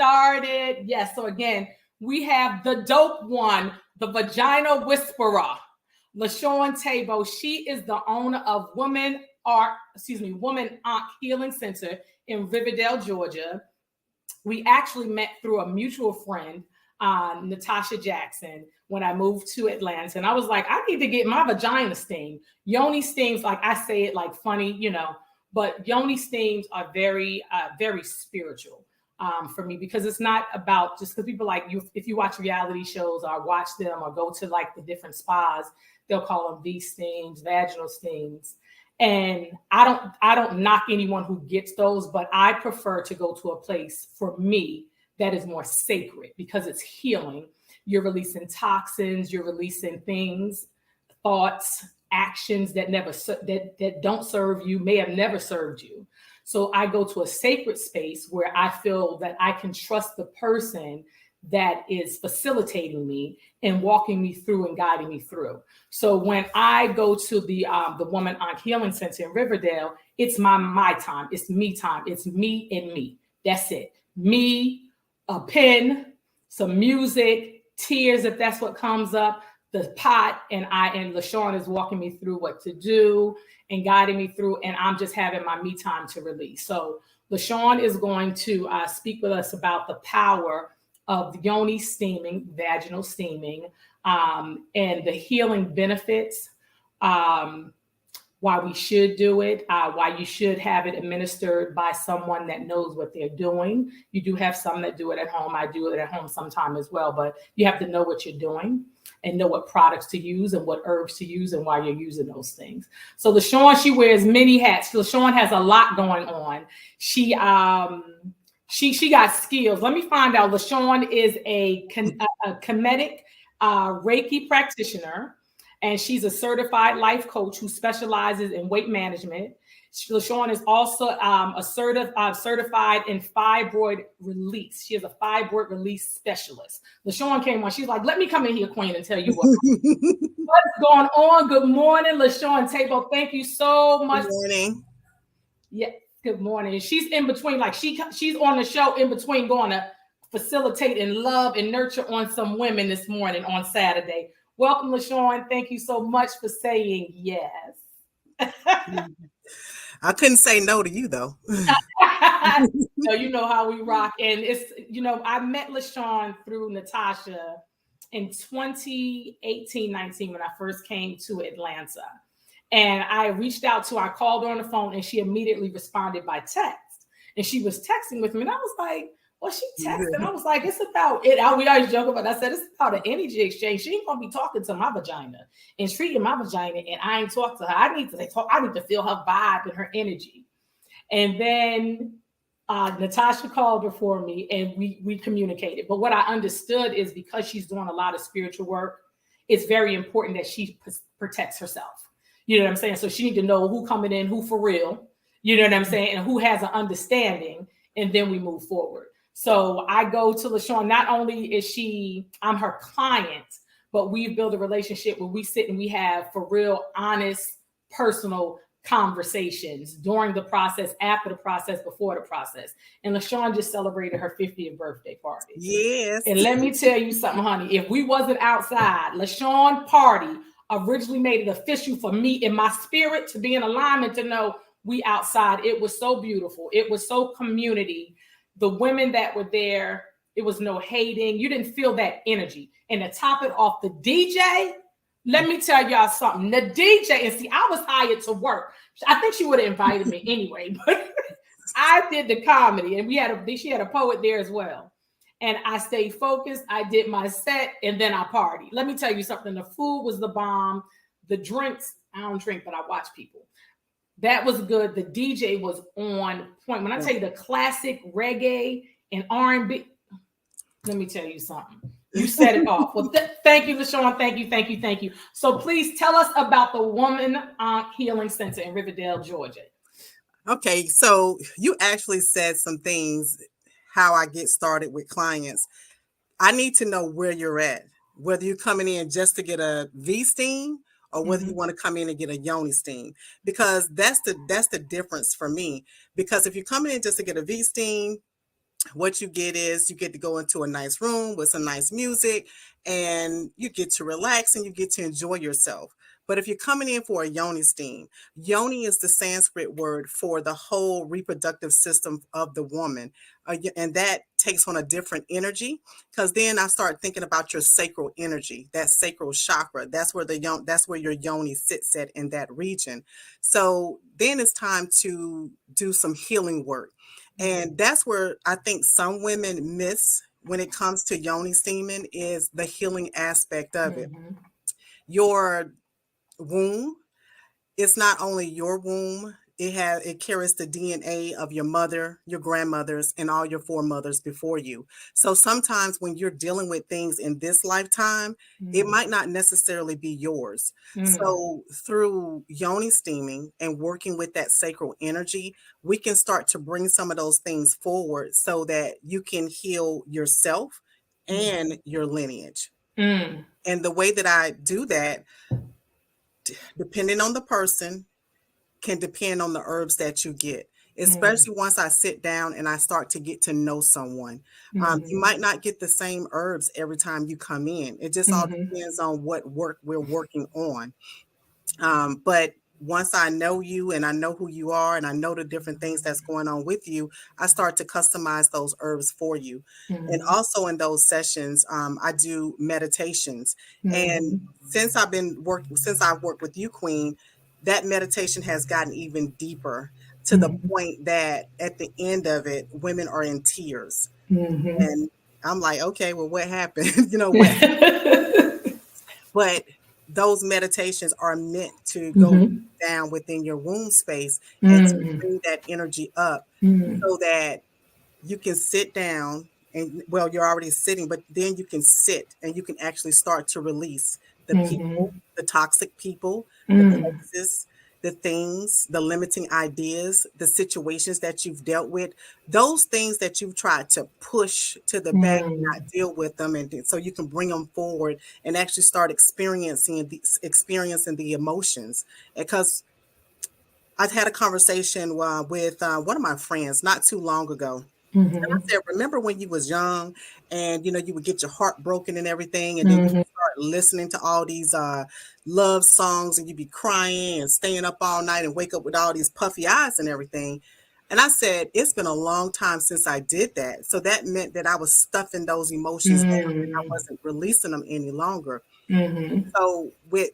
started. Yes. So again, we have the dope one, the vagina whisperer, Lashun Teboh. She is the owner of Woman Ankh Healing Center in Riverdale, Georgia. We actually met through a mutual friend, Natasha Jackson, when I moved to Atlanta. And I was like, I need to get my vagina steamed. Yoni steams, like I say it like funny, you know, but yoni steams are very, very spiritual for me, because it's not about just because people like you, if you watch reality shows or watch them or go to like the different spas, they'll call them V steams, vaginal steams. And I don't knock anyone who gets those, but I prefer to go to a place for me that is more sacred because it's healing. You're releasing toxins, you're releasing things, thoughts, actions that that don't serve you, may have never served you. So I go to a sacred space where I feel that I can trust the person that is facilitating me and walking me through and guiding me through. So when I go to the Woman Ankh Healing Center in Riverdale, it's my time. It's me time. It's me and me. That's it. Me, a pen, some music, tears if that's what comes up, the pot, and Lashun is walking me through what to do and guiding me through, and I'm just having my me time to release. So Lashun is going to speak with us about the power of yoni steaming, vaginal steaming, and the healing benefits, why we should do it, why you should have it administered by someone that knows what they're doing. You do have some that do it at home. I do it at home sometime as well, but you have to know what you're doing and know what products to use and what herbs to use and why you're using those things. So Lashun, she wears many hats. Lashun has a lot going on. She got skills. Let me find out. Lashun is a Kemetic Reiki practitioner, and she's a certified life coach who specializes in weight management. Lashun is also certified in fibroid release. She is a fibroid release specialist. Lashun came on. She's like, let me come in here, Queen, and tell you what's going on. Good morning, Lashun Teboh. Thank you so much. Good morning. Yeah. Good morning. She's in between, like she's on the show in between going to facilitate and love and nurture on some women this morning on Saturday. Welcome, Lashun. Thank you so much for saying yes. I couldn't say no to you though. So you know how we rock. And it's, you know, I met Lashun through Natasha in 2018-19 when I first came to Atlanta. And I reached out to her, I called her on the phone, and she immediately responded by text. And she was texting with me. And I was like, well, she texted. And I was like, it's about it. We always joke about it. I said, it's about an energy exchange. She ain't going to be talking to my vagina and treating my vagina. And I ain't talk to her. I need to feel her vibe and her energy. And then Natasha called her for me, and we communicated. But what I understood is because she's doing a lot of spiritual work, it's very important that she protects herself. You know what I'm saying? So she need to know who coming in, who for real, you know what I'm saying? And who has an understanding, and then we move forward. So I go to Lashun, not only is I'm her client, but we've built a relationship where we sit and we have for real, honest, personal conversations during the process, after the process, before the process. And Lashun just celebrated her 50th birthday party. Yes. And let me tell you something, honey, if we wasn't outside, Lashun party originally made it official for me in my spirit to be in alignment, to know we outside. It was so beautiful. It was so community. The women that were there, it was no hating. You didn't feel that energy. And to top it off, the DJ, let me tell y'all something. The DJ, and see, I was hired to work. I think she would have invited me anyway, but I did the comedy, and she had a poet there as well. And I stayed focused. I did my set, and then I partied. Let me tell you something. The food was the bomb. The drinks, I don't drink, but I watch people. That was good. The DJ was on point. When I tell you the classic reggae and R&B, let me tell you something. You set it off. Well, thank you, Lashun. Thank you. So please tell us about the Woman Ankh Healing Center in Riverdale, Georgia. Okay, so you actually said some things, how I get started with clients. I need to know where you're at, whether you're coming in just to get a V-steam or whether you want to come in and get a yoni steam, because that's the difference for me. Because if you're coming in just to get a V-steam, what you get is you get to go into a nice room with some nice music, and you get to relax and you get to enjoy yourself. But if you're coming in for a yoni steam, yoni is the Sanskrit word for the whole reproductive system of the woman. And that takes on a different energy, because then I start thinking about your sacral energy, that sacral chakra. That's where that's where your yoni sits at, in that region. So then it's time to do some healing work. And that's where I think some women miss when it comes to yoni steaming, is the healing aspect of it. Your womb, it's not only your womb, it carries the DNA of your mother, your grandmothers, and all your foremothers before you. So sometimes when you're dealing with things in this lifetime, it might not necessarily be yours. So through yoni steaming and working with that sacral energy, we can start to bring some of those things forward so that you can heal yourself and your lineage. And the way that I do that, depending on the person, can depend on the herbs that you get, especially once I sit down and I start to get to know someone. You might not get the same herbs every time you come in. It just all depends on what work we're working on. But once I know you and I know who you are and I know the different things that's going on with you, I start to customize those herbs for you. And also in those sessions, I do meditations. And since I've worked with you, Queen, that meditation has gotten even deeper, to the point that at the end of it, women are in tears. And I'm like, okay, well, what happened? What? But those meditations are meant to go down within your womb space and to bring that energy up, so that you can sit down and, well, you're already sitting, but then you can sit and you can actually start to release the people, the toxic people, the places, the things, the limiting ideas, the situations that you've dealt with, those things that you've tried to push to the back and not deal with them. And so you can bring them forward and actually start experiencing the emotions. Because I've had a conversation with one of my friends not too long ago. And I said, remember when you was young and, you would get your heart broken and everything, and then you start listening to all these love songs, and you'd be crying and staying up all night and wake up with all these puffy eyes and everything. And I said, it's been a long time since I did that. So that meant that I was stuffing those emotions down and I wasn't releasing them any longer. So with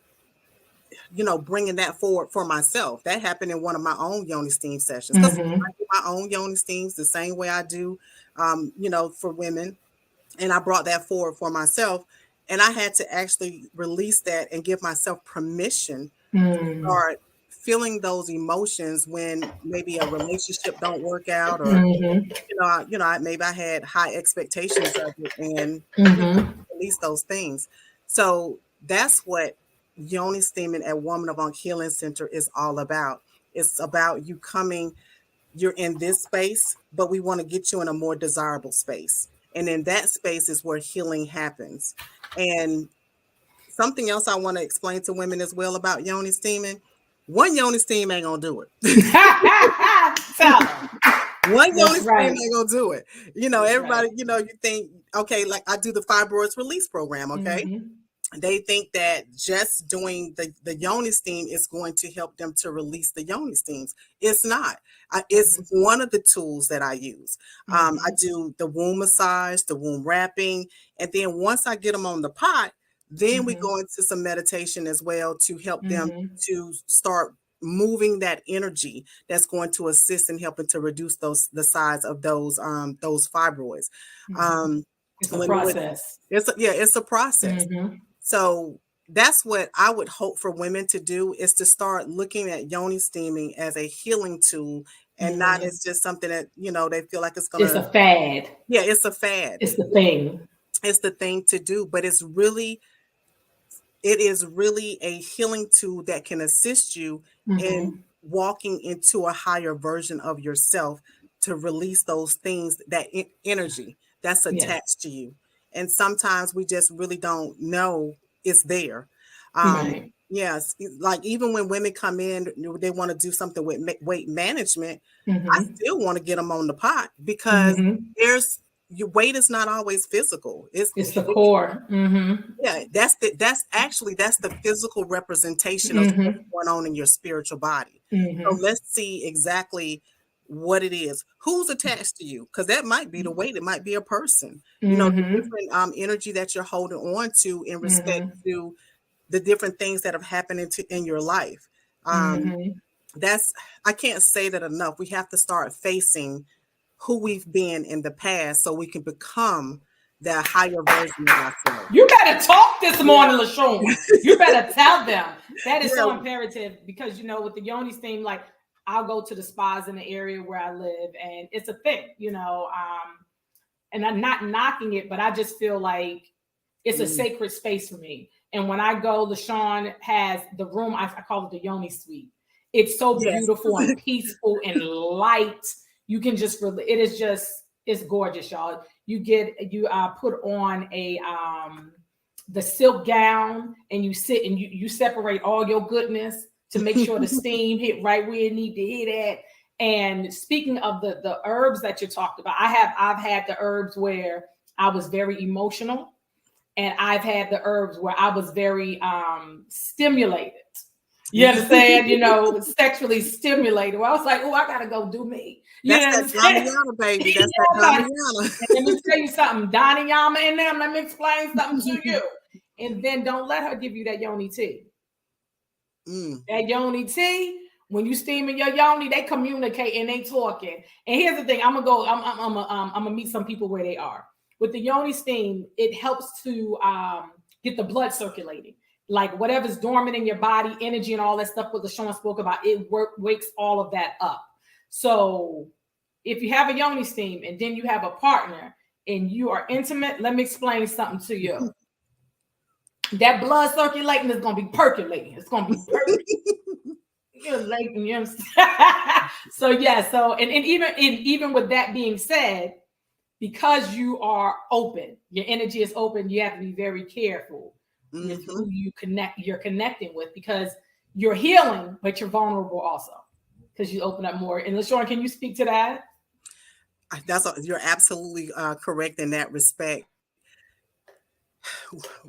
bringing that forward for myself, that happened in one of my own yoni steam sessions, because I do my own yoni steams the same way I do, for women. And I brought that forward for myself, and I had to actually release that and give myself permission to start feeling those emotions when maybe a relationship don't work out, or maybe I had high expectations of it, and release those things. So that's what yoni steaming at Woman of Ankh Healing Center is all about. It's about you coming, you're in this space, but we want to get you in a more desirable space. And in that space is where healing happens. And something else I want to explain to women as well about yoni steaming: one yoni steam ain't gonna do it. One yoni steam ain't gonna do it. Everybody, you think, okay, like I do the fibroids release program, okay? They think that just doing the yoni steam is going to help them to release the yoni steams. It's not. It's one of the tools that I use. I do the womb massage, the womb wrapping, and then once I get them on the pot, then we go into some meditation as well to help them to start moving that energy that's going to assist in helping to reduce the size of those fibroids. It's a process. It's a process. So that's what I would hope for women to do, is to start looking at yoni steaming as a healing tool, and not as just something that, they feel like it's a fad. Yeah, it's a fad. It's the thing. It's the thing to do, but it is really a healing tool that can assist you in walking into a higher version of yourself, to release those things, that energy that's attached to you. And sometimes we just really don't know it's there. Yes, like even when women come in, they want to do something with weight management. I Mm-hmm. still want to get them on the pot because Mm-hmm. there's your weight is not always physical. It's the core. Mm-hmm. Yeah, that's the physical representation of what's Mm-hmm. going on in your spiritual body. So Mm-hmm. let's see exactly what it is. Who's attached to you? Because that might be the weight. It might be a person. You know, the Mm-hmm. different energy that you're holding on to in respect Mm-hmm. to the different things that have happened in your life. Um, Mm-hmm. that's I can't say that enough. We have to start facing who we've been in the past so we can become the higher version of ourselves. You better talk this Yeah. morning, Lashun. You better tell them. That is so Yeah. imperative because, you know, with the Yoni theme, like I'll go to the spas in the area where I live and it's a thing, you know, and I'm not knocking it, but I just feel like it's a Mm. sacred space for me. And when I go, LaShawn has the room, I call it the Yoni Suite. It's so Yes. beautiful and peaceful and light. You can just really, it is just, it's gorgeous, y'all. You put on the silk gown and you sit and you separate all your goodness to make sure the steam hit right where it need to hit at. And speaking of the herbs that you talked about, I've had the herbs where I was very emotional, and I've had the herbs where I was very stimulated. You understand? You know, sexually stimulated. Where I was like, oh, I gotta go do me. You That's know what that I'm saying? Damiana, baby. That's Yeah, that like, Damiana. let me tell you something. Donnie Yama in them. Let me explain something to you. And then don't let her give you that yoni tea. Mm. That yoni tea, when you steaming your yoni, they communicate and they talking. And here's the thing: I'm gonna meet some people where they are. With the yoni steam, it helps to get the blood circulating. Like whatever's dormant in your body, energy and all that stuff. What LaShawn spoke about, it wakes all of that up. So if you have a yoni steam and then you have a partner and you are intimate, let me explain something to you. That blood circulating is gonna be percolating. It's gonna be percolating. You're like, you understand? So yeah, so and even with that being said, because you are open, your energy is open, you have to be very careful with Mm-hmm. who you're connecting with because you're healing, but you're vulnerable also because you open up more. And LaShawn, can you speak to that? You're absolutely correct in that respect.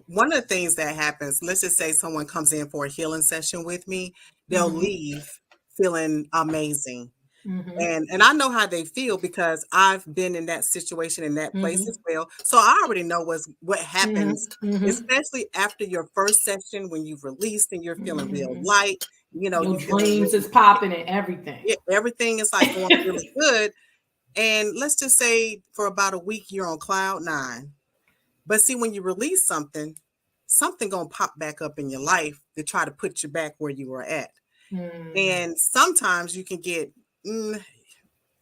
One of the things that happens, let's just say someone comes in for a healing session with me, they'll Mm-hmm. leave feeling amazing. Mm-hmm. And I know how they feel because I've been in that situation in that place as Mm-hmm. well. So I already know what happens, Mm-hmm. especially after your first session when you've released and you're feeling real Mm-hmm. light. You know, Your you're feeling dreams really, is popping and everything. everything is like going really good. And let's just say for about a week you're on cloud nine. But see, when you release something gonna pop back up in your life to try to put you back where you were at. And sometimes you can get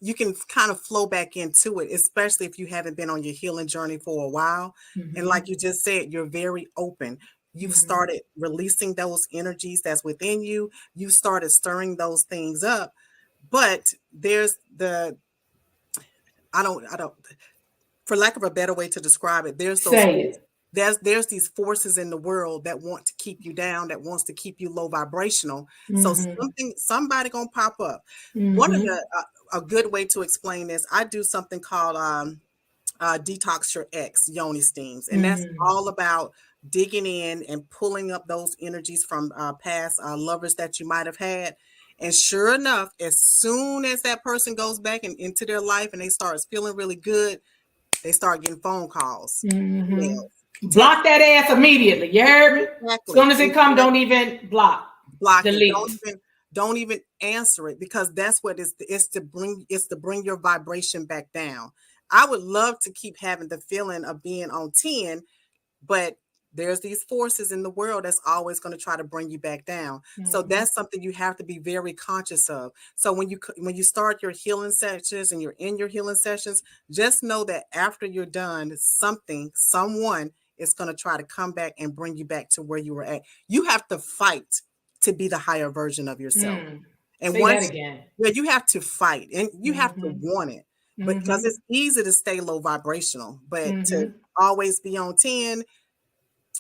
you can kind of flow back into it, especially if you haven't been on your healing journey for a while. And like you just said, you're very open. You've started releasing those energies that's within you. You started stirring those things up. But there's I don't, for lack of a better way to describe it, Say it. there's these forces in the world that want to keep you down, that wants to keep you low vibrational. So somebody gonna pop up. One of the a good way to explain this, I do something called detox your ex yoni steams, and that's all about digging in and pulling up those energies from past lovers that you might have had. And sure enough, as soon as that person goes back into their life and they start feeling really good, they start getting phone calls, emails, Block text. that ass immediately. You heard me? As Exactly. soon as it come, don't even block. Block it. Delete. Don't even answer it because that's what it's to bring your vibration back down. I would love to keep having the feeling of being on 10, but there's these forces in the world that's always going to try to bring you back down. So that's something you have to be very conscious of. So when you start your healing sessions and you're in your healing sessions, just know that after you're done, someone is going to try to come back and bring you back to where you were at. You have to fight to be the higher version of yourself. And Say that again. you have to fight and you have to want it. But because it's easy to stay low vibrational, but to always be on 10,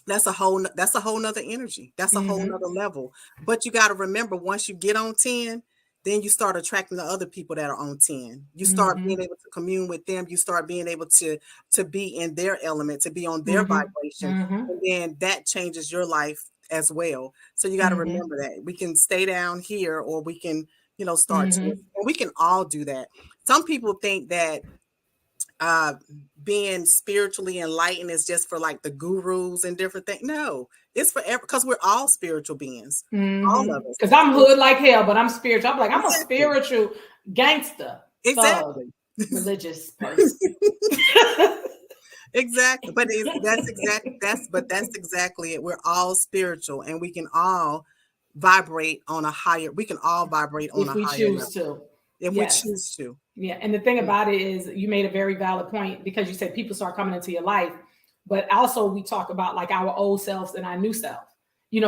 that's a whole nother energy. That's a whole nother level. But you got to remember, once you get on 10, then you start attracting the other people that are on 10. You start being able to commune with them. You start being able to be in their element, to be on their vibration. And then that changes your life as well. So you got to remember that we can stay down here, or we can, start to, and we can all do that. Some people think that being spiritually enlightened is just for like the gurus and different things. No, it's for because we're all spiritual beings. All of us. Because I'm hood like hell, but I'm spiritual. I'm like, I'm Exactly. a spiritual gangster. Exactly. Religious person. Exactly. But that's exactly it. We're all spiritual, and we can all vibrate on a higher, we can all vibrate on if a we higher choose level. to. If we choose to. Yeah. And the thing about it is, you made a very valid point, because you said people start coming into your life, but also we talk about like our old selves and our new self.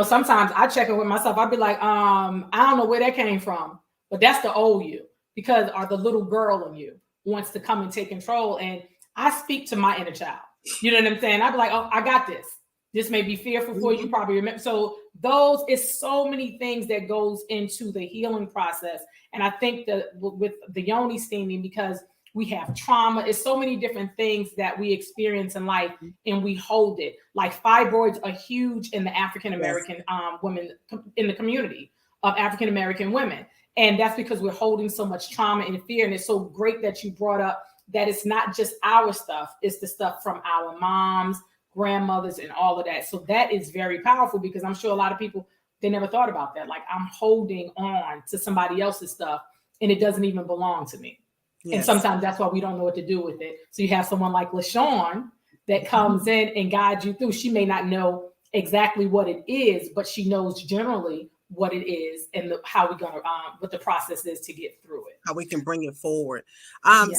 Sometimes I check in with myself. I'd be like, I don't know where that came from, but that's the old you, because the little girl in you wants to come and take control. And I speak to my inner child. You know what I'm saying? I'd be like, oh, I got this. This may be fearful for you, probably remember. So those is so many things that goes into the healing process. And I think that with the yoni steaming, because we have trauma, it's so many different things that we experience in life, and we hold it. Like fibroids are huge in the African American women, in the community of African American women. And that's because we're holding so much trauma and fear. And it's so great that you brought up that it's not just our stuff, it's the stuff from our moms, grandmothers, and all of that. So that is very powerful, because I'm sure a lot of people, they never thought about that. Like, I'm holding on to somebody else's stuff and it doesn't even belong to me. Yes. And sometimes that's why we don't know what to do with it. So you have someone like Lashun that comes in and guides you through. She may not know exactly what it is, but she knows generally what it is, and how we're going to, what the process is to get through it. How we can bring it forward.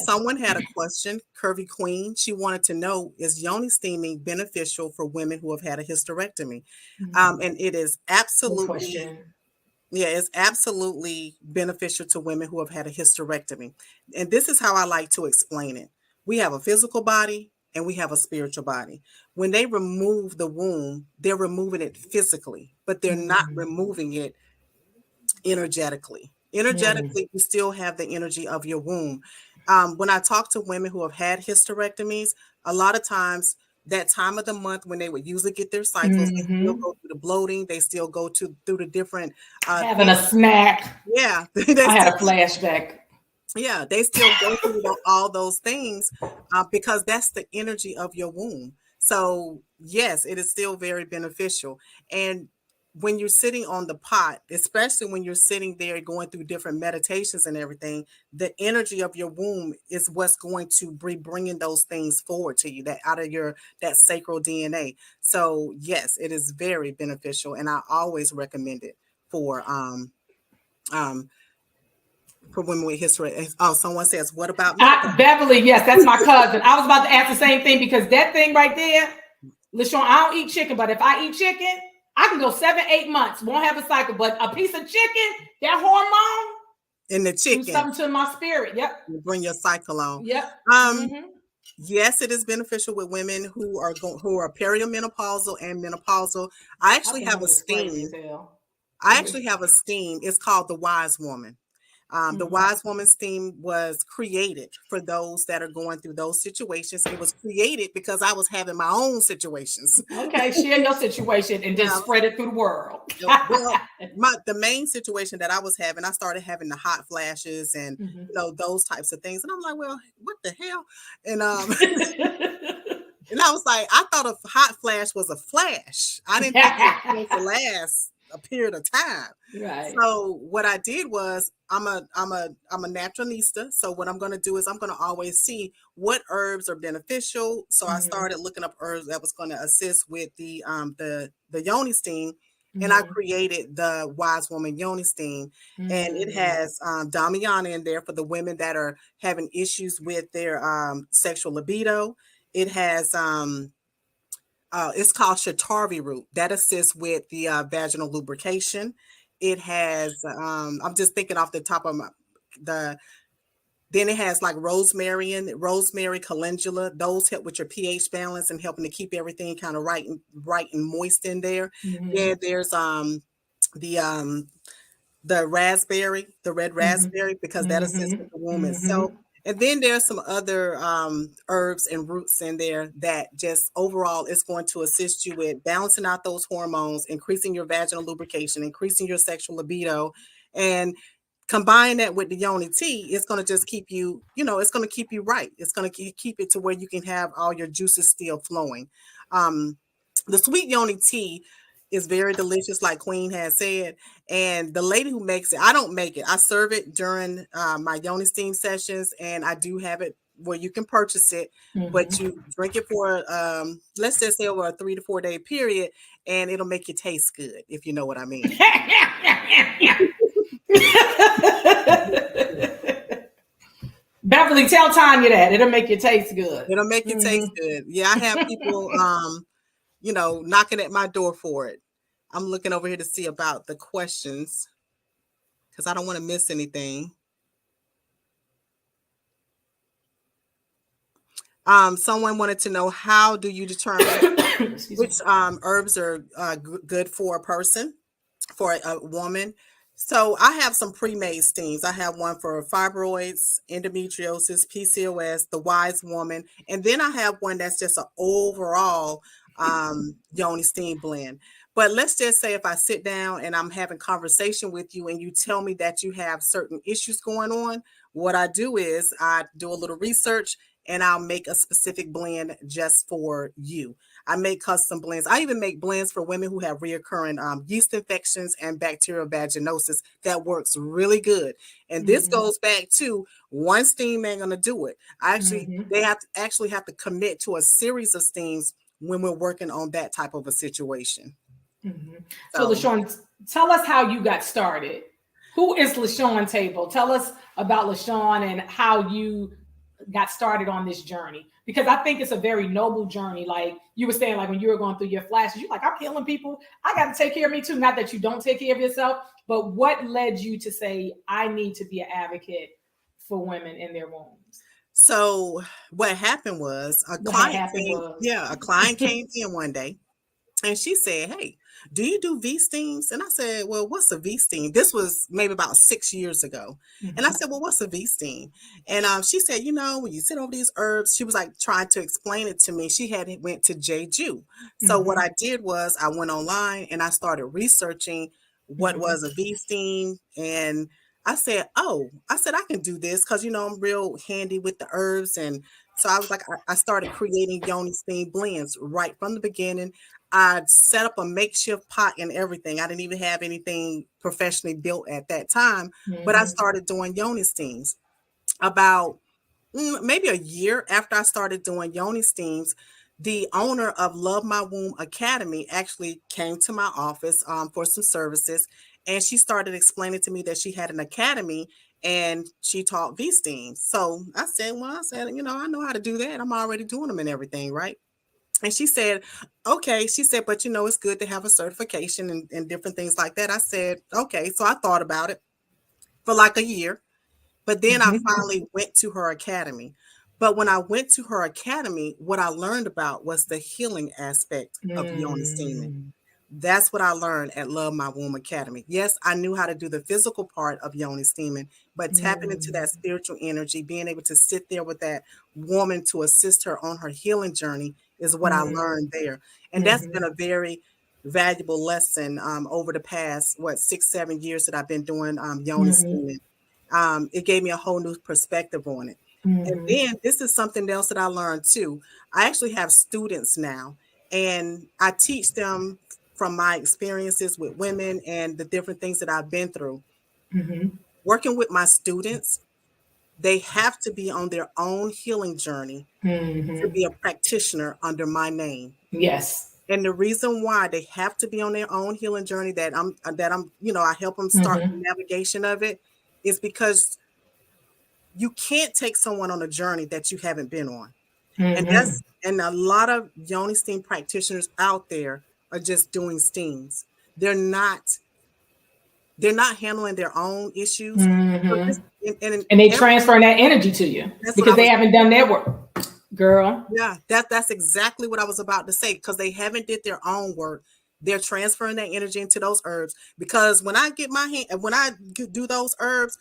Someone had a question, Curvy Queen. She wanted to know, is yoni steaming beneficial for women who have had a hysterectomy? And it is absolutely, it's absolutely beneficial to women who have had a hysterectomy. And this is how I like to explain it. We have a physical body and we have a spiritual body. When they remove the womb, they're removing it physically, but they're not removing it energetically. Energetically, you still have the energy of your womb. When I talk to women who have had hysterectomies, a lot of times that time of the month when they would usually get their cycles, they still go through the bloating, they still go through the different having a snack. Yeah. I had a flashback. Yeah, they still go through all those things because that's the energy of your womb. So yes, it is still very beneficial. And when you're sitting on the pot, especially when you're sitting there going through different meditations and everything, the energy of your womb is what's going to be bringing those things forward to you, that out of that sacral DNA. So yes, it is very beneficial, and I always recommend it for women with history. Oh, someone says, what about Beverly? Yes, that's my cousin. I was about to ask the same thing, because that thing right there, Lashun, I don't eat chicken, but if I eat chicken, I can go 7-8 months, won't have a cycle. But a piece of chicken, that hormone in the chicken, do something to my spirit. Yep. You bring your cycle on. Yep. Yes, it is beneficial with women who are perimenopausal and menopausal. I actually have a steam. It's called the Wise Woman. The Wise Woman steam was created for those that are going through those situations. It was created because I was having my own situations. Okay, share your situation and just spread it through the world. Well, the main situation that I was having, I started having the hot flashes and those types of things. And I'm like, well, what the hell? And and I was like, I thought a hot flash was a flash. I didn't think it was to last a period of time. Right. So what I did was, I'm a naturalista. So what I'm going to do is I'm going to always see what herbs are beneficial. So I started looking up herbs that was going to assist with the yoni steam. And I created the Wise Woman Yoni Steam. And it has Damiana in there for the women that are having issues with their sexual libido. It has it's called Shatarvi root that assists with the vaginal lubrication. It has I'm just thinking off the top of Then it has like rosemary, calendula. Those help with your pH balance and helping to keep everything kind of right and moist in there. Then there's the the raspberry, the red raspberry, because that assists with the womb itself. And then there's some other herbs and roots in there that just overall is going to assist you with balancing out those hormones, increasing your vaginal lubrication, increasing your sexual libido, and combine that with the yoni tea. It's going to just keep you, it's going to keep you right. It's going to keep it to where you can have all your juices still flowing. The sweet yoni tea is very delicious, like Queen has said. And the lady who makes it, I don't make it. I serve it during my yoni steam sessions, and I do have it where you can purchase it, but you drink it for, let's just say over a 3 to 4 day period, and it'll make you taste good, if you know what I mean. Beverly, tell Tanya that. It'll make you taste good. It'll make you taste good. Yeah, I have people, knocking at my door for it. I'm looking over here to see about the questions because I don't want to miss anything. Someone wanted to know, how do you determine which herbs are good for a person, for a woman? So I have some pre-made steams. I have one for fibroids, endometriosis, PCOS, the wise woman, and then I have one that's just an overall yoni steam blend. But let's just say if I sit down and I'm having conversation with you and you tell me that you have certain issues going on, what I do is I do a little research and I'll make a specific blend just for you. I make custom blends. I even make blends for women who have reoccurring yeast infections and bacterial vaginosis that works really good. And this goes back to one steam ain't gonna do it. They have to commit to a series of steams when we're working on that type of a situation. So Lashun, tell us how you got started. Who is Lashun Teboh? Tell us about Lashun and how you got started on this journey, because I think it's a very noble journey. Like you were saying, like when you were going through your flashes, you're like, I'm healing people. I got to take care of me too. Not that you don't take care of yourself, but what led you to say, I need to be an advocate for women in their wombs? So what happened was a client came in one day and she said, hey, do you do V-steams? And I said, well, what's a V-steam? This was maybe about 6 years ago. And I said, well, what's a V-steam? And she said, when you sit over these herbs, she was like trying to explain it to me. She had went to Jeju. So what I did was I went online and I started researching what was a V-steam. And I said, I can do this because, I'm real handy with the herbs. And so I was like, I started creating yoni steam blends right from the beginning. I set up a makeshift pot and everything. I didn't even have anything professionally built at that time, but I started doing yoni steams. About maybe a year after I started doing yoni steams, the owner of Love My Womb Academy actually came to my office for some services, and she started explaining to me that she had an academy and she taught V-steams. So I said, I know how to do that. I'm already doing them and everything, right? And she said, okay. She said, but it's good to have a certification and different things like that. I said, okay. So I thought about it for like a year, but then I finally went to her academy. But when I went to her academy, what I learned about was the healing aspect of yoni steaming. That's what I learned at Love My Womb Academy. Yes, I knew how to do the physical part of yoni steaming, but tapping into that spiritual energy, being able to sit there with that woman to assist her on her healing journey is what I learned there. And that's been a very valuable lesson over the past, 6-7 years that I've been doing yoni steaming. It gave me a whole new perspective on it. And then this is something else that I learned too. I actually have students now, and I teach them from my experiences with women and the different things that I've been through. Working with my students, they have to be on their own healing journey to be a practitioner under my name. Yes. And the reason why they have to be on their own healing journey, that I'm, I help them start the navigation of it, is because you can't take someone on a journey that you haven't been on. And a lot of yoni steam practitioners out there are just doing steams. They're not handling their own issues. So And they transferring that energy to you because they haven't done their work, girl. Yeah, that's exactly what I was about to say, because they haven't did their own work. They're transferring that energy into those herbs, because when I get my hand, when I do those herbs,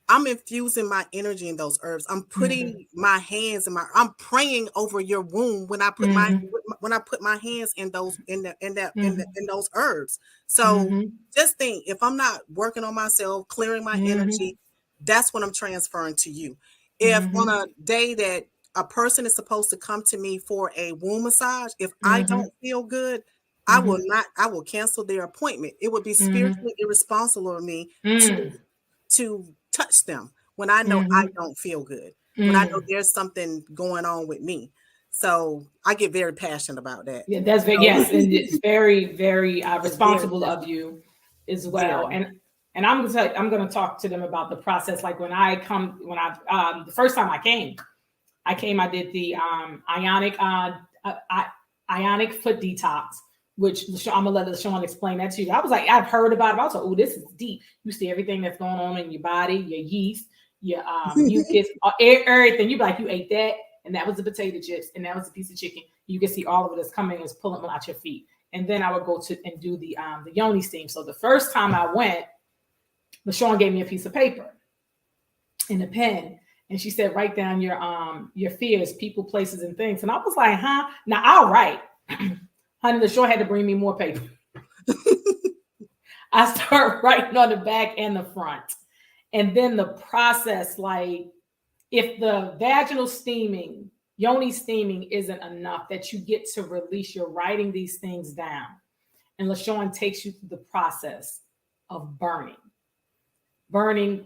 I'm infusing my energy in those herbs. I'm putting my hands I'm praying over your womb when I put my hands in those in those herbs. So just think, if I'm not working on myself, clearing my energy, that's what I'm transferring to you. If on a day that a person is supposed to come to me for a womb massage, if I don't feel good, I will cancel their appointment. It would be spiritually irresponsible of me to touch them when I know I don't feel good, when I know there's something going on with me. So I get very passionate about that. Yeah, that's very, yes, and it's very, very responsible of you as well. And I'm gonna talk to them about the process. Like the first time I came, I did the ionic foot detox, which I'm gonna let Lashun explain that to you. I was like, I've heard about it. I was like, oh, this is deep. You see everything that's going on in your body, your yeast, your mucus, everything. You be like, you ate that, and that was the potato chips, and that was a piece of chicken. You can see all of it is coming, is pulling out your feet. And then I would go to and do the yoni steam. So the first time I went, Lashun gave me a piece of paper and a pen. And she said, write down your fears, people, places, and things. And I was like, huh? Now I'll write. Honey, Lashun had to bring me more paper. I start writing on the back and the front. And then the process, like if the vaginal steaming, yoni steaming isn't enough, that you get to release, you're writing these things down. And Lashun takes you through the process of burning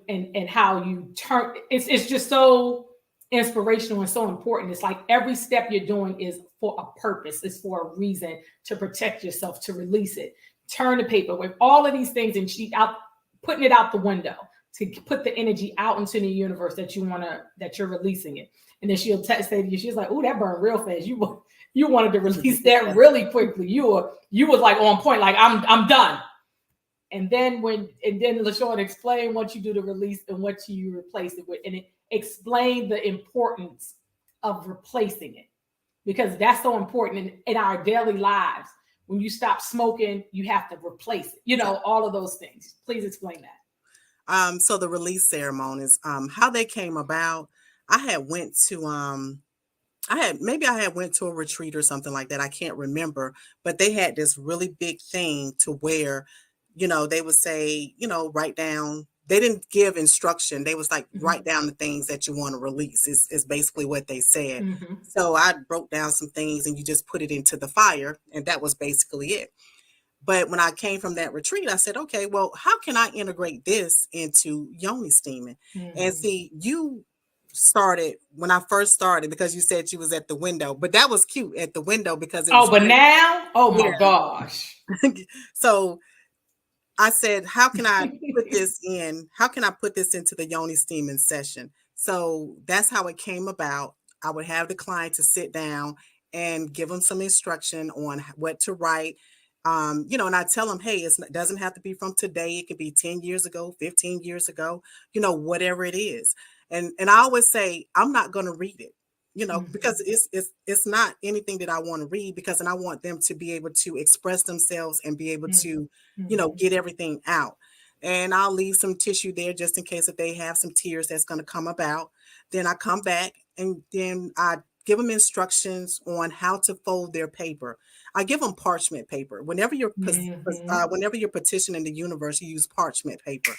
and how you turn. It's just so inspirational and so important. It's like every step you're doing is for a purpose. It's for a reason, to protect yourself, to release it. Turn the paper with all of these things, and putting it out the window to put the energy out into the universe that you're releasing it. And then she'll say to you, she's like, "Oh, that burned real fast. You wanted to release that really quickly. You was like on point, like I'm done." And then Lashun explain what you do to release and what you replace it with, and it explain the importance of replacing it, because that's so important in our daily lives. When you stop smoking, you have to replace it. All of those things. Please explain that. So the release ceremonies, how they came about, I had went to a retreat or something like that. I can't remember, but they had this really big thing to where, they would say, write down. They didn't give instruction. They was like, write down the things that you want to release is basically what they said. So I wrote down some things, and you just put it into the fire, and that was basically it. But when I came from that retreat, I said, okay, well, how can I integrate this into yoni steaming? And see, you started when I first started, because you said you was at the window, but that was cute, at the window, because it was now, my gosh. So I said, how can I put this in? How can I put this into the yoni steaming session? So that's how it came about. I would have the client to sit down and give them some instruction on what to write. And I tell them, hey, it doesn't have to be from today. It could be 10 years ago, 15 years ago, whatever it is. And I always say, I'm not going to read it, because it's not anything that I want to read, because then I want them to be able to express themselves and be able to, get everything out. And I'll leave some tissue there just in case if they have some tears that's going to come about. Then I come back, and then I give them instructions on how to fold their paper. I give them parchment paper. Whenever you're petitioning the universe, you use parchment paper.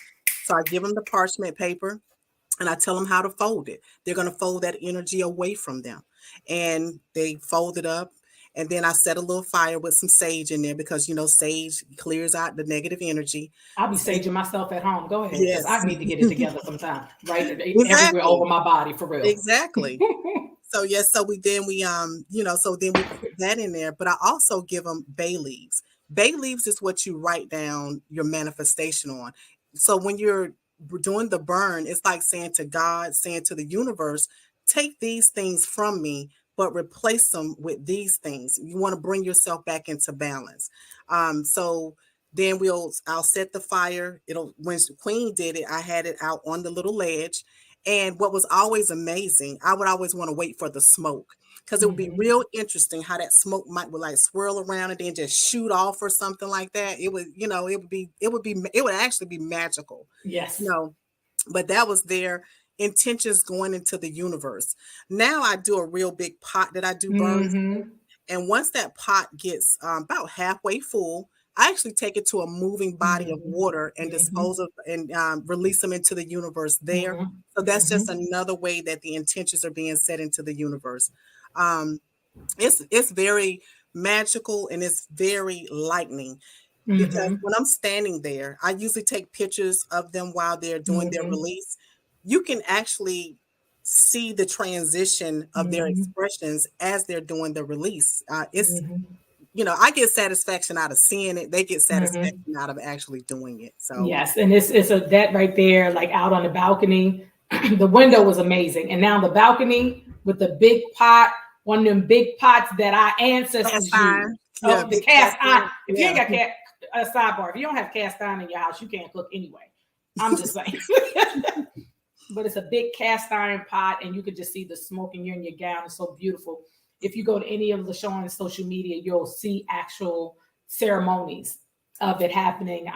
So I give them the parchment paper, and I tell them how to fold it. They're going to fold that energy away from them, and they fold it up. And then I set a little fire with some sage in there, because sage clears out the negative energy. I'll be saging myself at home. Go ahead, because I need to get it together sometime. Right, Exactly. Everywhere over my body, for real. Exactly. So yes, so we put that in there. But I also give them bay leaves. Bay leaves is what you write down your manifestation on. So when you're doing the burn, it's like saying to God, saying to the universe, take these things from me, but replace them with these things. You want to bring yourself back into balance. So Then I'll set the fire. When Queen did it, I had it out on the little ledge. And what was always amazing, I would always want to wait for the smoke, because it would be real interesting how that smoke would like swirl around and then just shoot off or something like that. It would, it would actually be magical. Yes. But that was their intentions going into the universe. Now I do a real big pot that I do burn. And once that pot gets about halfway full, I actually take it to a moving body of water and dispose of and release them into the universe there. So that's just another way that the intentions are being set into the universe. It's very magical and it's very lightning, because when I'm standing there, I usually take pictures of them while they're doing their release. You can actually see the transition of their expressions as they're doing the release. It's I get satisfaction out of seeing it. They get satisfaction out of actually doing it. So yes, and it's that right there, like out on the balcony. The window was amazing, and now the balcony with the big pot, one of them big pots that our ancestors used. Yeah, the cast iron. If you ain't got a sidebar, if you don't have cast iron in your house, you can't cook anyway. I'm just saying. But it's a big cast iron pot, and you could just see the smoke, and you're in your gown. It's so beautiful. If you go to any of Lashun's social media, you'll see actual ceremonies of it happening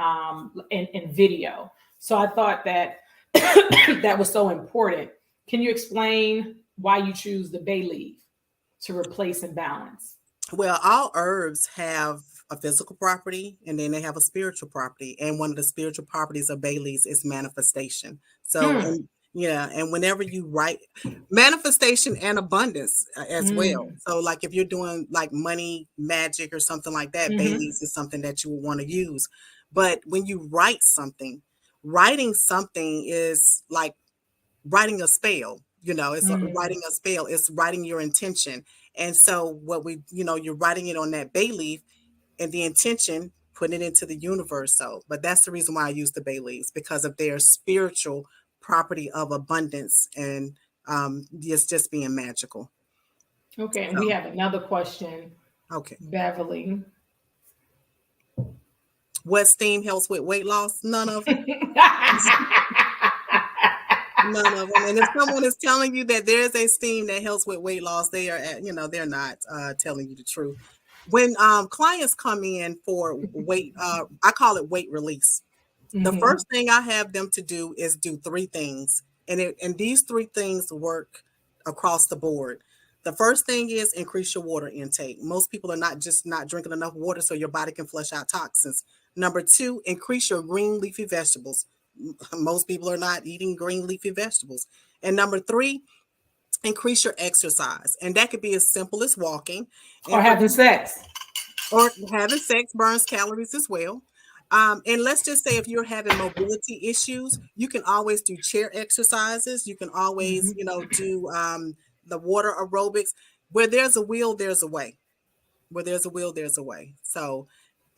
in video. So I thought that that was so important. Can you explain why you choose the bay leaf to replace and balance? Well, all herbs have a physical property and then they have a spiritual property. And one of the spiritual properties of bay leaves is manifestation. So, and whenever you write manifestation and abundance as well. So like if you're doing like money magic or something like that, bay leaves is something that you would want to use. But when you writing something is like writing a spell, it's like writing a spell, it's writing your intention. And so you're writing it on that bay leaf and the intention, putting it into the universe. So, but that's the reason why I use the bay leaves, because of their spiritual property of abundance and just being magical. Okay, and we have another question. Okay. Beverly. What steam helps with weight loss? None of them. None of them. And if someone is telling you that there's a steam that helps with weight loss, they are, they're not telling you the truth. When clients come in for weight, I call it weight release. The first thing I have them to do is do three things. And these three things work across the board. The first thing is increase your water intake. Most people are not drinking enough water so your body can flush out toxins. Number two, increase your green leafy vegetables. Most people are not eating green leafy vegetables. And number three, increase your exercise. And that could be as simple as walking. Or having sex. Or having sex burns calories as well. And let's just say if you're having mobility issues, you can always do chair exercises. You can always, do the water aerobics. Where there's a will, there's a way. Where there's a will, there's a way. So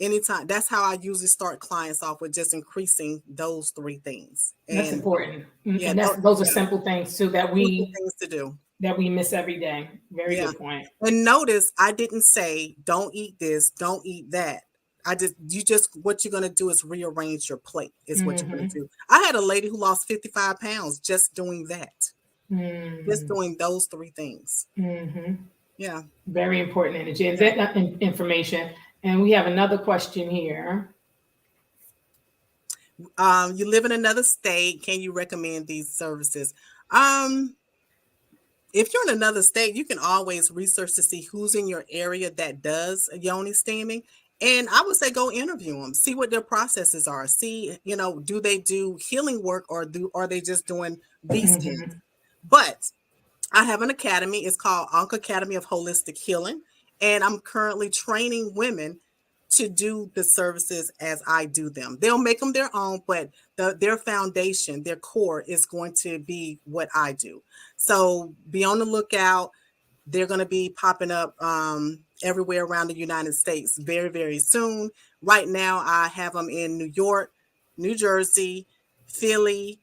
anytime, that's how I usually start clients off, with just increasing those three things. That's important. Yeah, and those are simple things too that we miss every day. Very good point. And notice I didn't say don't eat this, don't eat that. What you're going to do is rearrange your plate is what you're going to do. I had a lady who lost 55 pounds just doing that. Just doing those three things. Yeah. Very important energy and that information. And we have another question here. You live in another state. Can you recommend these services? If you're in another state, you can always research to see who's in your area that does yoni steaming. And I would say go interview them, see what their processes are. See, do they do healing work or are they just doing these things? But I have an academy. It's called Ankh Academy of Holistic Healing. And I'm currently training women to do the services as I do them. They'll make them their own, but their foundation, their core is going to be what I do. So be on the lookout. They're going to be popping up everywhere around the United States very, very soon. Right now, I have them in New York, New Jersey, Philly,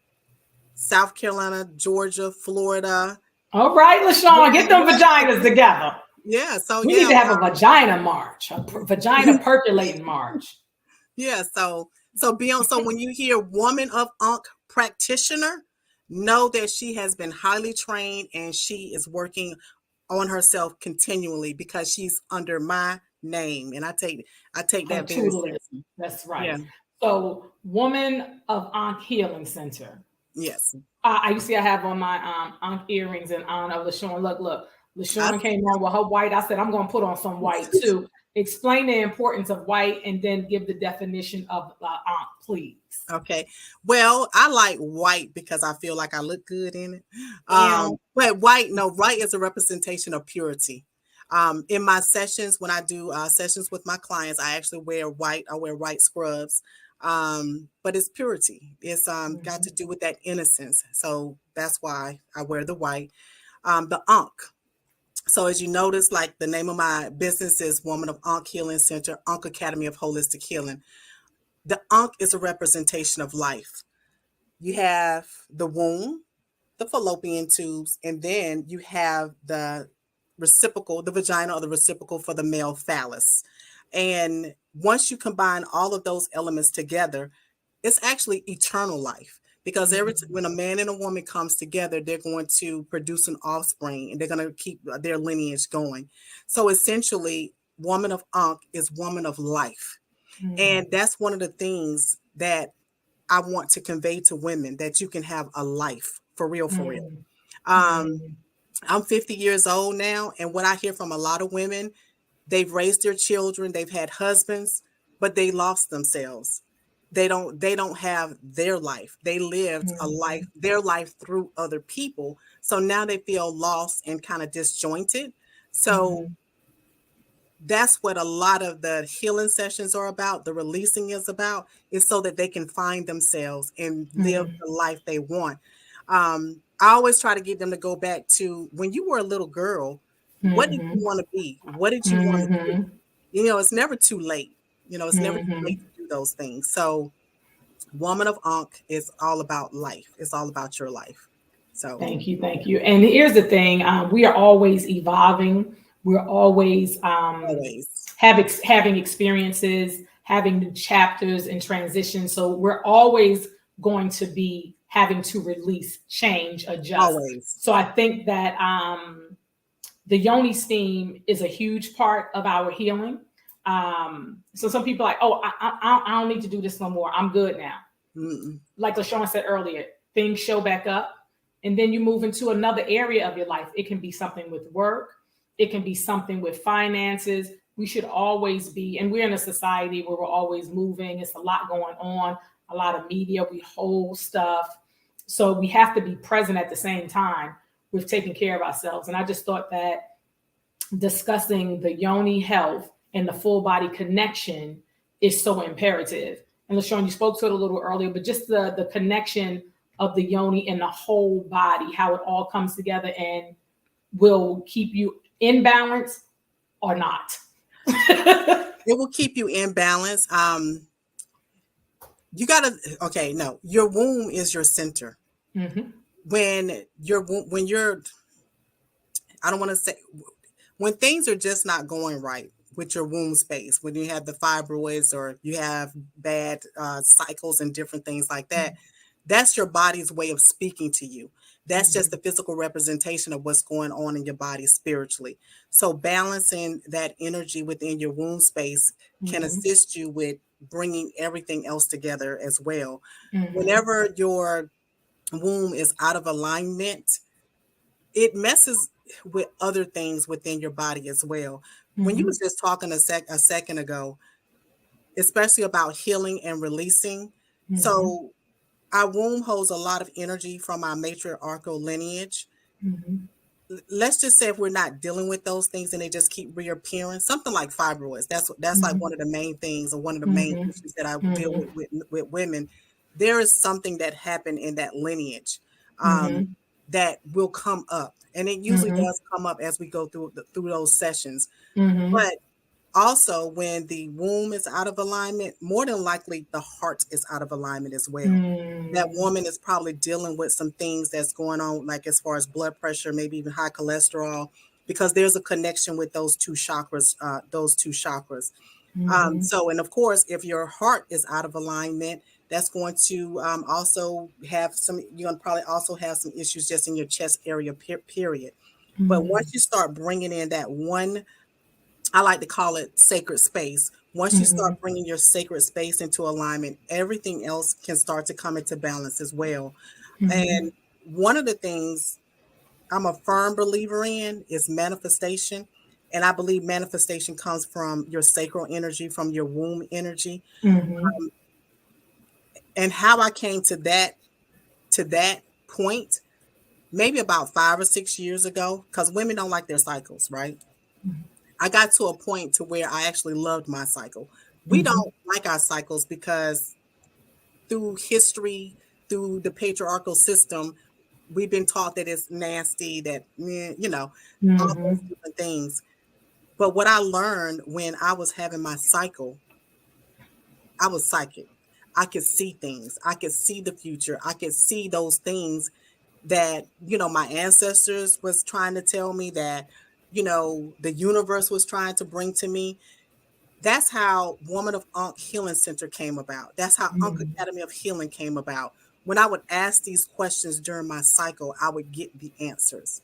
South Carolina, Georgia, Florida. All right, Lashun, get them vaginas together. Yeah, so we need to have a vagina march, a vagina percolating march. Yeah. So beyond, so when you hear woman of Ankh practitioner, know that she has been highly trained and she is working on herself continually because she's under my name. And I take Her that very tutelage. seriously. That's Yeah. right. So, Woman of Ankh Healing Center. Yes. You see, I have on my Ankh earrings in honor of LaShawn. Look. I LaShawn came on with her white. I said, I'm going to put on some white too. Explain the importance of white and then give the definition of Ankh, please. Okay. Well, I like white because I feel like I look good in it. Damn. But white, no, white is a representation of purity. In my sessions, when I do sessions with my clients, I actually wear white. I wear white scrubs. But it's purity. It's got to do with that innocence. So that's why I wear the white. The Ankh. So as you notice, like the name of my business is Woman of Ankh Healing Center, Ankh Academy of Holistic Healing. The Ankh is a representation of life. You have the womb, the fallopian tubes, and then you have the reciprocal, the vagina or the reciprocal for the male phallus. And once you combine all of those elements together, it's actually eternal life. Because when a man and a woman comes together, they're going to produce an offspring and they're going to keep their lineage going. So essentially, woman of Ankh is woman of life. And that's one of the things that I want to convey to women, that you can have a life for real, for real. I'm 50 years old now. And what I hear from a lot of women, they've raised their children, they've had husbands, but they lost themselves. They don't have their life. They lived their life through other people. So now they feel lost and kind of disjointed. So that's what a lot of the healing sessions are about. The releasing is so that they can find themselves and live the life they want. I always try to get them to go back to when you were a little girl. What did you want to be? What did you want to do? It's never too late. It's never too late to do those things. So Woman of Ankh is all about life. It's all about your life. So Thank you. And here's the thing: we are always evolving. We're always always. having experiences, having new chapters and transitions. So we're always going to be having to release, change, adjust. Always. So I think that the yoni steam is a huge part of our healing. So some people are like, oh, I don't need to do this no more. I'm good now. Like LaShawn said earlier, things show back up, and then you move into another area of your life. It can be something with work. It can be something with finances. We should always be, and we're in a society where we're always moving. It's a lot going on, a lot of media. We hold stuff. So we have to be present at the same time with taking care of ourselves. And I just thought that discussing the yoni health and the full body connection is so imperative. And LaShawn, you spoke to it a little earlier, but just the connection of the yoni and the whole body, how it all comes together and will keep you in balance or not. It will keep you in balance. You gotta, okay, no, your womb is your center. When you're, I don't want to say, when things are just not going right with your womb space, when you have the fibroids or you have bad cycles and different things like that, that's your body's way of speaking to you. That's just the physical representation of what's going on in your body spiritually. So balancing that energy within your womb space can assist you with bringing everything else together as well. Whenever your womb is out of alignment, it messes with other things within your body as well. When you was just talking a second ago, especially about healing and releasing. So our womb holds a lot of energy from our matriarchal lineage. Let's just say if we're not dealing with those things and they just keep reappearing, something like fibroids, that's like one of the main things or one of the main issues that I deal with women. There is something that happened in that lineage that will come up, and it usually does come up as we go through those sessions. But also, when the womb is out of alignment, more than likely the heart is out of alignment as well. That woman is probably dealing with some things that's going on, like as far as blood pressure, maybe even high cholesterol, because there's a connection with those two chakras. So, and of course, if your heart is out of alignment, that's going to also have some, you're going to probably also have some issues just in your chest area, period. But once you start bringing in that one, I like to call it sacred space. Once you start bringing your sacred space into alignment, everything else can start to come into balance as well. And one of the things I'm a firm believer in is manifestation. And I believe manifestation comes from your sacral energy, from your womb energy. And how I came to that point, maybe about 5 or 6 years ago, because women don't like their cycles, right? I got to a point to where I actually loved my cycle. We don't like our cycles because through history, through the patriarchal system, we've been taught that it's nasty, that, all those different things. But what I learned when I was having my cycle, I was psychic. I could see things. I could see the future. I could see those things that, my ancestors was trying to tell me, that, the universe was trying to bring to me. That's how Woman of Ankh Healing Center came about. That's how Ankh Academy of Healing came about. When I would ask these questions during my cycle, I would get the answers.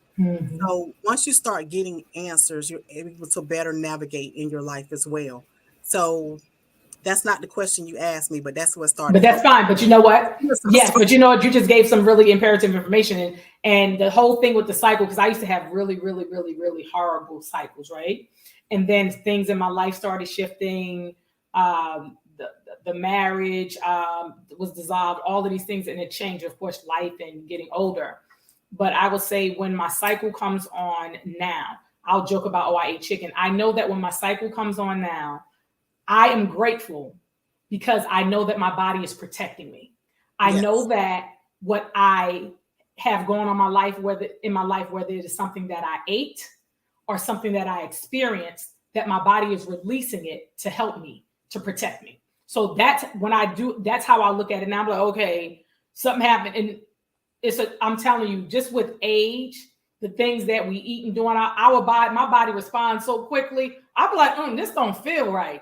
So once you start getting answers, you're able to better navigate in your life as well. So that's not the question you asked me, but that's what started. But that's fine. But you know what? Yes, but you know what? You just gave some really imperative information. And the whole thing with the cycle, because I used to have really, really, really, really horrible cycles, right? And then things in my life started shifting. The marriage was dissolved, all of these things, and it changed, of course, life and getting older. But I would say when my cycle comes on now, I'll joke about, oh, I ate chicken. I know that when my cycle comes on now, I am grateful because I know that my body is protecting me. I know that what I have going on in my life, whether it is something that I ate or something that I experienced, that my body is releasing it to help me, to protect me. So that's that's how I look at it now. I'm like, okay, something happened. And I'm telling you, just with age, the things that we eat and doing, our body, my body responds so quickly. I'll be like, this don't feel right.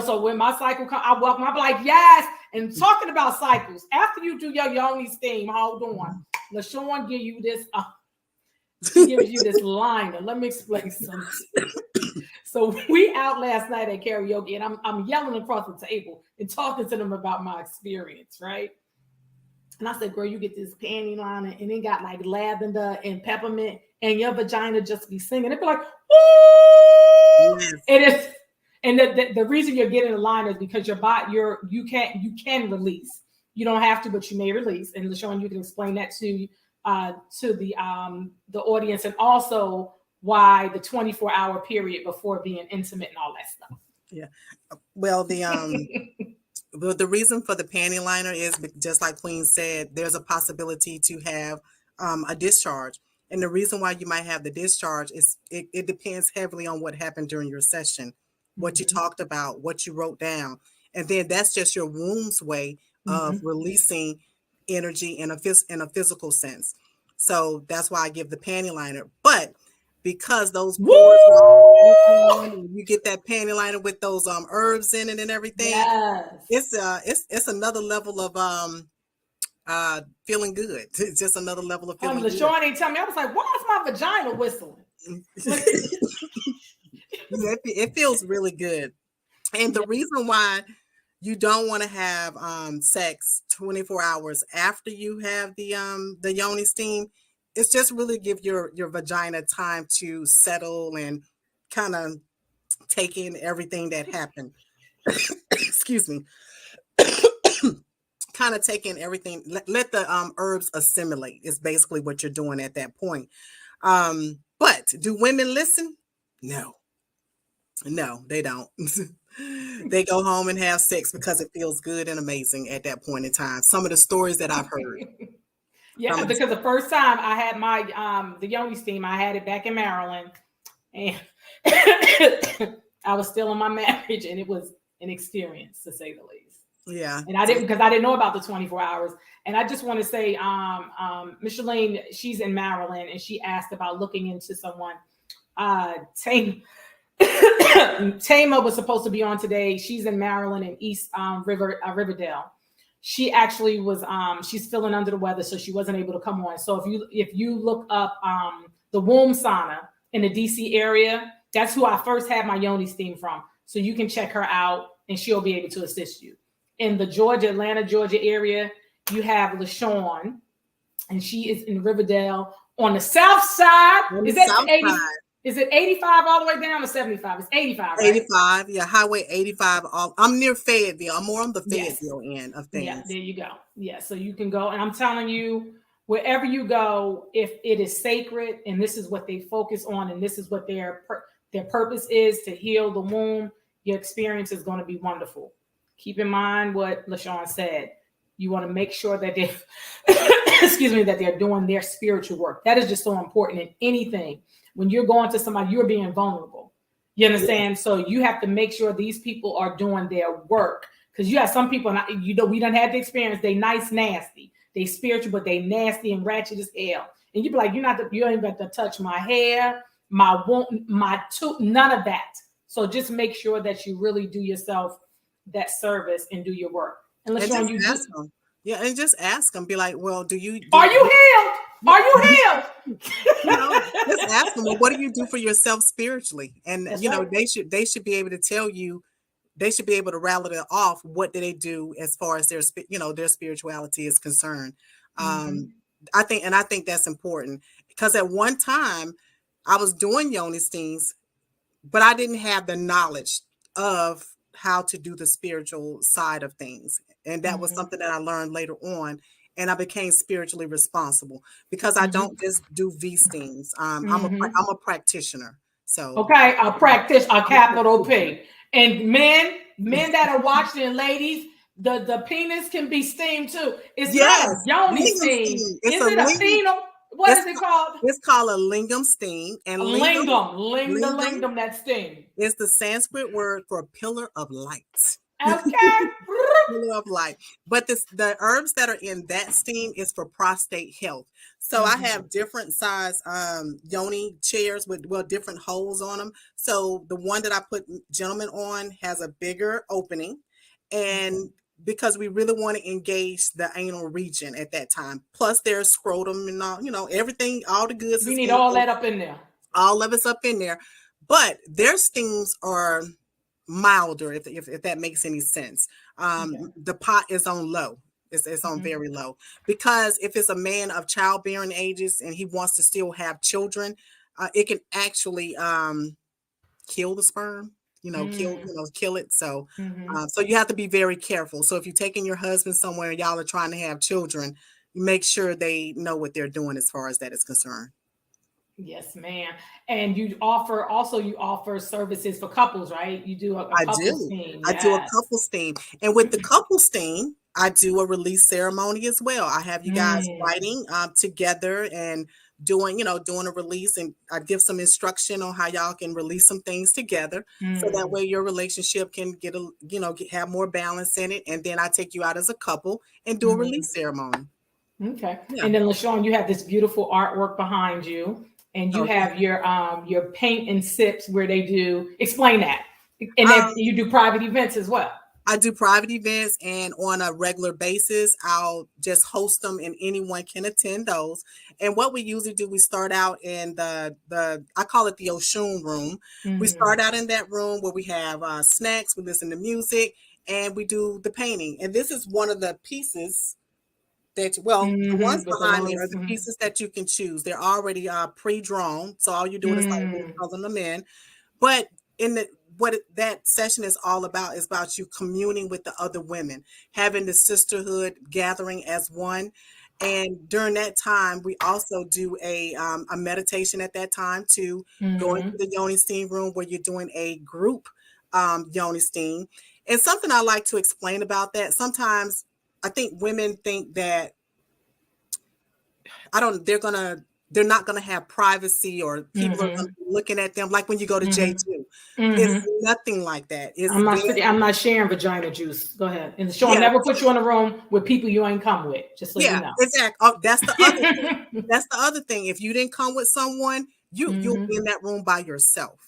So when my cycle comes, I welcome, I'll be like, yes. And talking about cycles, after you do your yoni steam, hold on. LaShawn give you this, she gives you this line. Let me explain something. So we out last night at karaoke, and I'm yelling across the table and talking to them about my experience, right? And I said, girl, you get this panty liner and it got like lavender and peppermint, and your vagina just be singing. It'd be like, woo! Yes. And the reason you're getting a liner is because your body, you can release. You don't have to, but you may release. And LaShawn, you can explain that to the audience, and also why the 24-hour period before being intimate and all that stuff. Yeah. Well, the reason for the panty liner is, just like Queen said, there's a possibility to have a discharge. And the reason why you might have the discharge is it depends heavily on what happened during your session, what you talked about, what you wrote down. And then that's just your womb's way of releasing energy in a physical sense. So that's why I give the panty liner. But because those pores, you get that panty liner with those herbs in it and everything. Yes. It's another level of feeling good. It's just another level of feeling good. LaShawn ain't tell me. I was like, why is my vagina whistling? It feels really good. And the reason why you don't want to have sex 24 hours after you have the yoni steam, it's just really give your vagina time to settle and kind of take in everything that happened. Excuse me. Kind of take in everything. Let the herbs assimilate is basically what you're doing at that point. But do women listen? No, they don't. They go home and have sex because it feels good and amazing at that point in time. Some of the stories that I've heard. Yeah, because the first time I had my the yoni steam, I had it back in Maryland, and I was still in my marriage, and it was an experience, to say the least. Yeah, and I didn't know about the 24 hours. And I just want to say, Micheline, she's in Maryland, and she asked about looking into someone. Tama was supposed to be on today. She's in Maryland in East Riverdale. She actually was she's feeling under the weather, so she wasn't able to come on. So if you look up the womb sauna in the DC area, that's who I first had my yoni steam from. So you can check her out and she'll be able to assist you. In the Atlanta, Georgia area, you have Lashun, and she is in Riverdale on the south side. Is that 80? Is it 85 all the way down to 75? It's 85, right? 85, yeah, Highway 85. I'm near Fayetteville. I'm more on the Fayetteville end of things. Yeah, there you go. Yeah, so you can go, and I'm telling you, wherever you go, if it is sacred, and this is what they focus on, and this is what their purpose is to heal the womb, your experience is going to be wonderful. Keep in mind what LaShawn said. You want to make sure that they, that they're doing their spiritual work. That is just so important in anything. When you're going to somebody, you're being vulnerable. You understand? Yeah. So you have to make sure these people are doing their work. Because you have some people, we done had the experience. They nice, nasty. They spiritual, but they nasty and ratchet as hell. And you be like, you ain't got to touch my hair, none of that. So just make sure that you really do yourself that service and do your work. And let's show you. Ask them. Yeah, and just ask them. Be like, well, are you healed? Are you healed? Just ask them, well, what do you do for yourself spiritually? And that's right. They should be able to tell you. They should be able to rattle it off. What do they do as far as their spirituality is concerned? I think that's important, because at one time I was doing yoni steams, but I didn't have the knowledge of how to do the spiritual side of things. And that was something that I learned later on. And I became spiritually responsible, because I don't just do V steams. I'm a practitioner. So okay, a capital P. And men that are watching, ladies, the penis can be steamed too. It's not a yoni steam. Is it a phenol? What is it called? It's called a lingam steam. And lingam, that steam. It's the Sanskrit word for a pillar of light. Okay. Pillar of light. But the herbs that are in that steam is for prostate health. So I have different size yoni chairs with different holes on them. So the one that I put gentlemen on has a bigger opening, and because we really want to engage the anal region at that time. Plus there's scrotum and all, everything, all the goods. We need all that up in there. All of it's up in there. But their steams are milder, if that makes any sense. The pot is on low. It's on very low, because if it's a man of childbearing ages and he wants to still have children, it can actually kill the sperm. Kill it. So, so you have to be very careful. So if you're taking your husband somewhere and y'all are trying to have children, you make sure they know what they're doing as far as that is concerned. Yes, ma'am. And you offer services for couples, right? You do a couple steam. I do a couple steam. And with the couple steam, I do a release ceremony as well. I have you guys writing together and doing a release, and I give some instruction on how y'all can release some things together, so that way your relationship can have more balance in it. And then I take you out as a couple and do a release ceremony. Okay. Yeah. And then LaShawn, you have this beautiful artwork behind you, and you have your paint and sips where they do. Explain that. And then you do private events as well. I do private events, and on a regular basis, I'll just host them and anyone can attend those. And what we usually do, we start out in I call it the Oshun room. We start out in that room where we have snacks, we listen to music, and we do the painting. And this is one of the pieces that, the ones behind me are the pieces that you can choose. They're already pre-drawn. So all you're doing is color them in. But that session is all about is about you communing with the other women, having the sisterhood gathering as one. And during that time, we also do a meditation at that time too, going to the yoni steam room where you're doing a group yoni steam. And something I like to explain about that, sometimes I think women think that they're not going to have privacy, or people are going to be looking at them like when you go to J2. It's nothing like that. I'm not sharing vagina juice. Go ahead. And Sean never put you in a room with people you ain't come with. Just so you know. Exactly. Oh, that's the other thing. That's the other thing. If you didn't come with someone, you'll be in that room by yourself.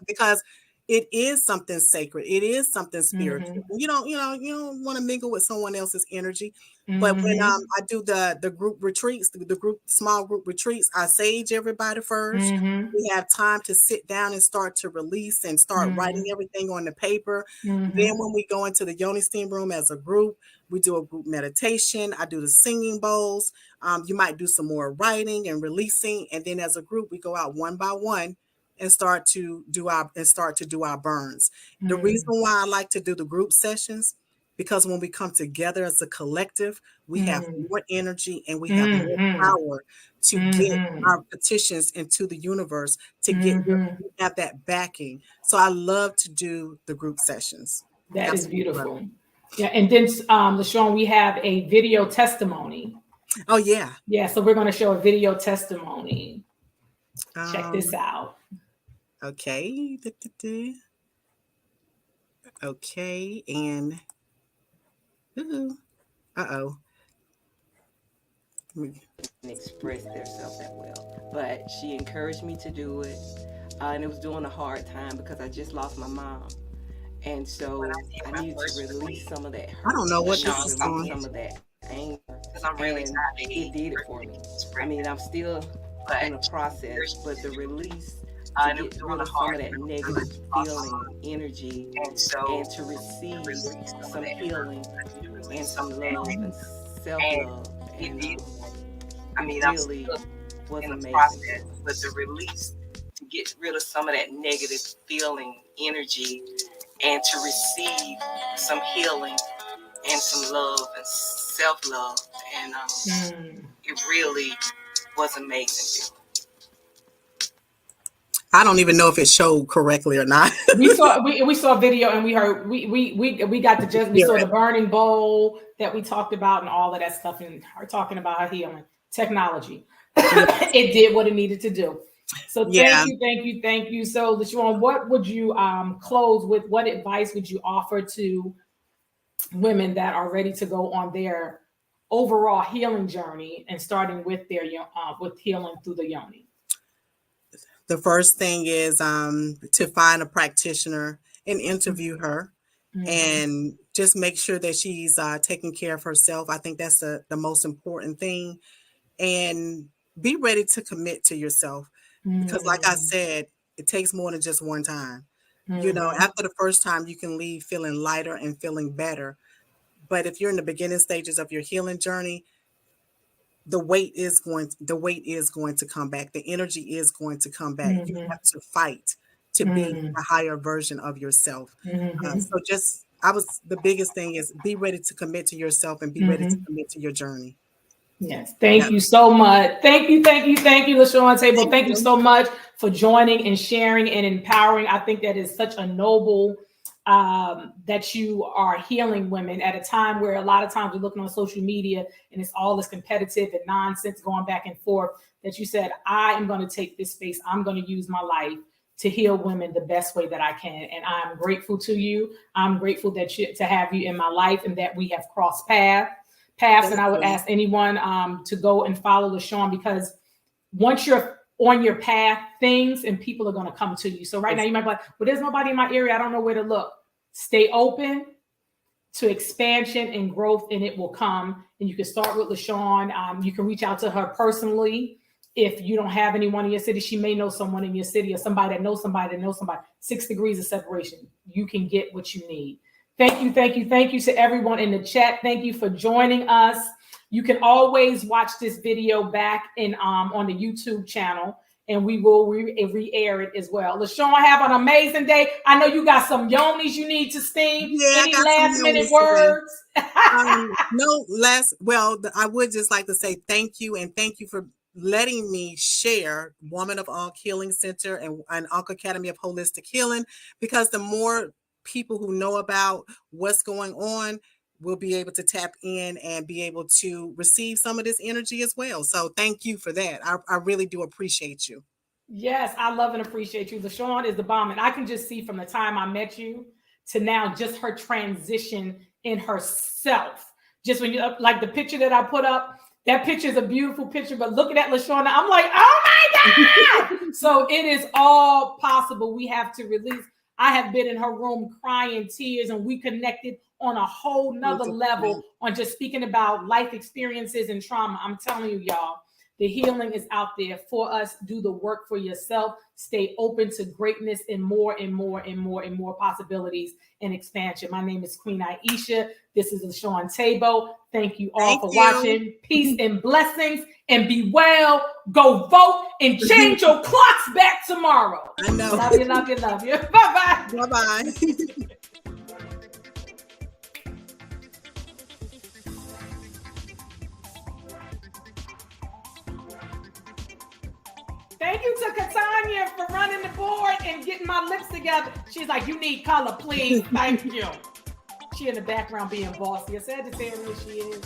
Because it is something sacred. It is something spiritual. Mm-hmm. You don't want to mingle with someone else's energy. But when Mm-hmm. I do the group retreats, the small group retreats, I sage everybody first. Mm-hmm. We have time to sit down and start to release and start writing everything on the paper. Then when we go into the yoni steam room as a group, we do a group meditation. I do the singing bowls. You might do some more writing and releasing, and then as a group, we go out one by one and start to do our burns. The reason why I like to do the group sessions, because when we come together as a collective, we have more energy and we have more power to get our petitions into the universe, to have that backing. So I love to do the group sessions. That is Absolutely. beautiful. Yeah, and then LaShawn, we have a video testimony. Oh yeah. Yeah, so we're going to show a video testimony. Check this out. Okay. Okay, and uh-oh. Express themselves that well, but she encouraged me to do it, and it was during a hard time because I just lost my mom, and so I needed to release some of that hurt. I don't know what this is on. Some of that anger, because I'm really tired. It did it for me. I mean, I'm still in the process, but the release to get rid of some of that negative feeling, energy, and to receive some healing and some love and self-love. And I mean, really was amazing. Process, but the release to get rid of some of that negative feeling, energy, and to receive some healing and some love and self-love, and it really was amazing. I don't even know if it showed correctly or not. we saw a video and we heard we got the gist. We saw the burning bowl that we talked about and all of that stuff, and her talking about her healing technology. It did what it needed to do. So thank you. So LaShawn, what would you close with? What advice would you offer to women that are ready to go on their overall healing journey and starting with their with healing through the yoni? The first thing is to find a practitioner and interview her, and just make sure that she's taking care of herself. I think that's the most important thing. And be ready to commit to yourself, because like I said, it takes more than just one time. You know, after the first time, you can leave feeling lighter and feeling better. But if you're in the beginning stages of your healing journey, the weight is going to come back. The energy is going to come back. You have to fight to be a higher version of yourself. So the biggest thing is be ready to commit to yourself and be ready to commit to your journey. Yes. Thank you so much. Thank you, Lashun Teboh. Thank you so much for joining and sharing and empowering. I think that is such a noble that you are healing women at a time where a lot of times we're looking on social media and it's all this competitive and nonsense going back and forth, that you said, I am going to take this space. I'm going to use my life to heal women the best way that I can. And I'm grateful to you. I'm grateful to have you in my life and that we have crossed paths. And I would ask anyone to go and follow LaShawn, because once you're on your path, things and people are going to come to you. So right now you might be like, well, there's nobody in my area. I don't know where to look. Stay open to expansion and growth, and it will come. And you can start with LaShawn. You can reach out to her personally. If you don't have anyone in your city, she may know someone in your city or somebody that knows somebody that knows somebody. 6 degrees of separation. You can get what you need. Thank you to everyone in the chat. Thank you for joining us. You can always watch this video back in on the YouTube channel, and we will re-air it as well. LaShawn, have an amazing day. I know you got some yonis you need to steam. Yeah, any last minute words? I would just like to say thank you, and thank you for letting me share Woman of Ankh Healing Center and Ankh Academy of Holistic Healing, because the more people who know about what's going on will be able to tap in and be able to receive some of this energy as well. So thank you for that. I really do appreciate you. Yes, I love and appreciate you. LaShawn is the bomb. And I can just see from the time I met you to now, just her transition in herself. Just when you like the picture that I put up, that picture is a beautiful picture, but looking at LaShawn, I'm like, oh my God. So it is all possible. We have to release. I have been in her room crying tears, and we connected on a whole nother level on just speaking about life experiences and trauma. I'm telling you, y'all, the healing is out there for us. Do the work for yourself. Stay open to greatness and more and more and more and more possibilities and expansion. My name is Queen Aishah. This is Lashun Teboh. Thank you all for watching. Peace and blessings, and be well. Go vote and change your clocks back tomorrow. I know. Love you, love you, love you. Bye-bye. Bye-bye. Thank you to Katanya for running the board and getting my lips together. She's like, you need color, please. Thank you. She in the background being bossy. I said to say she is.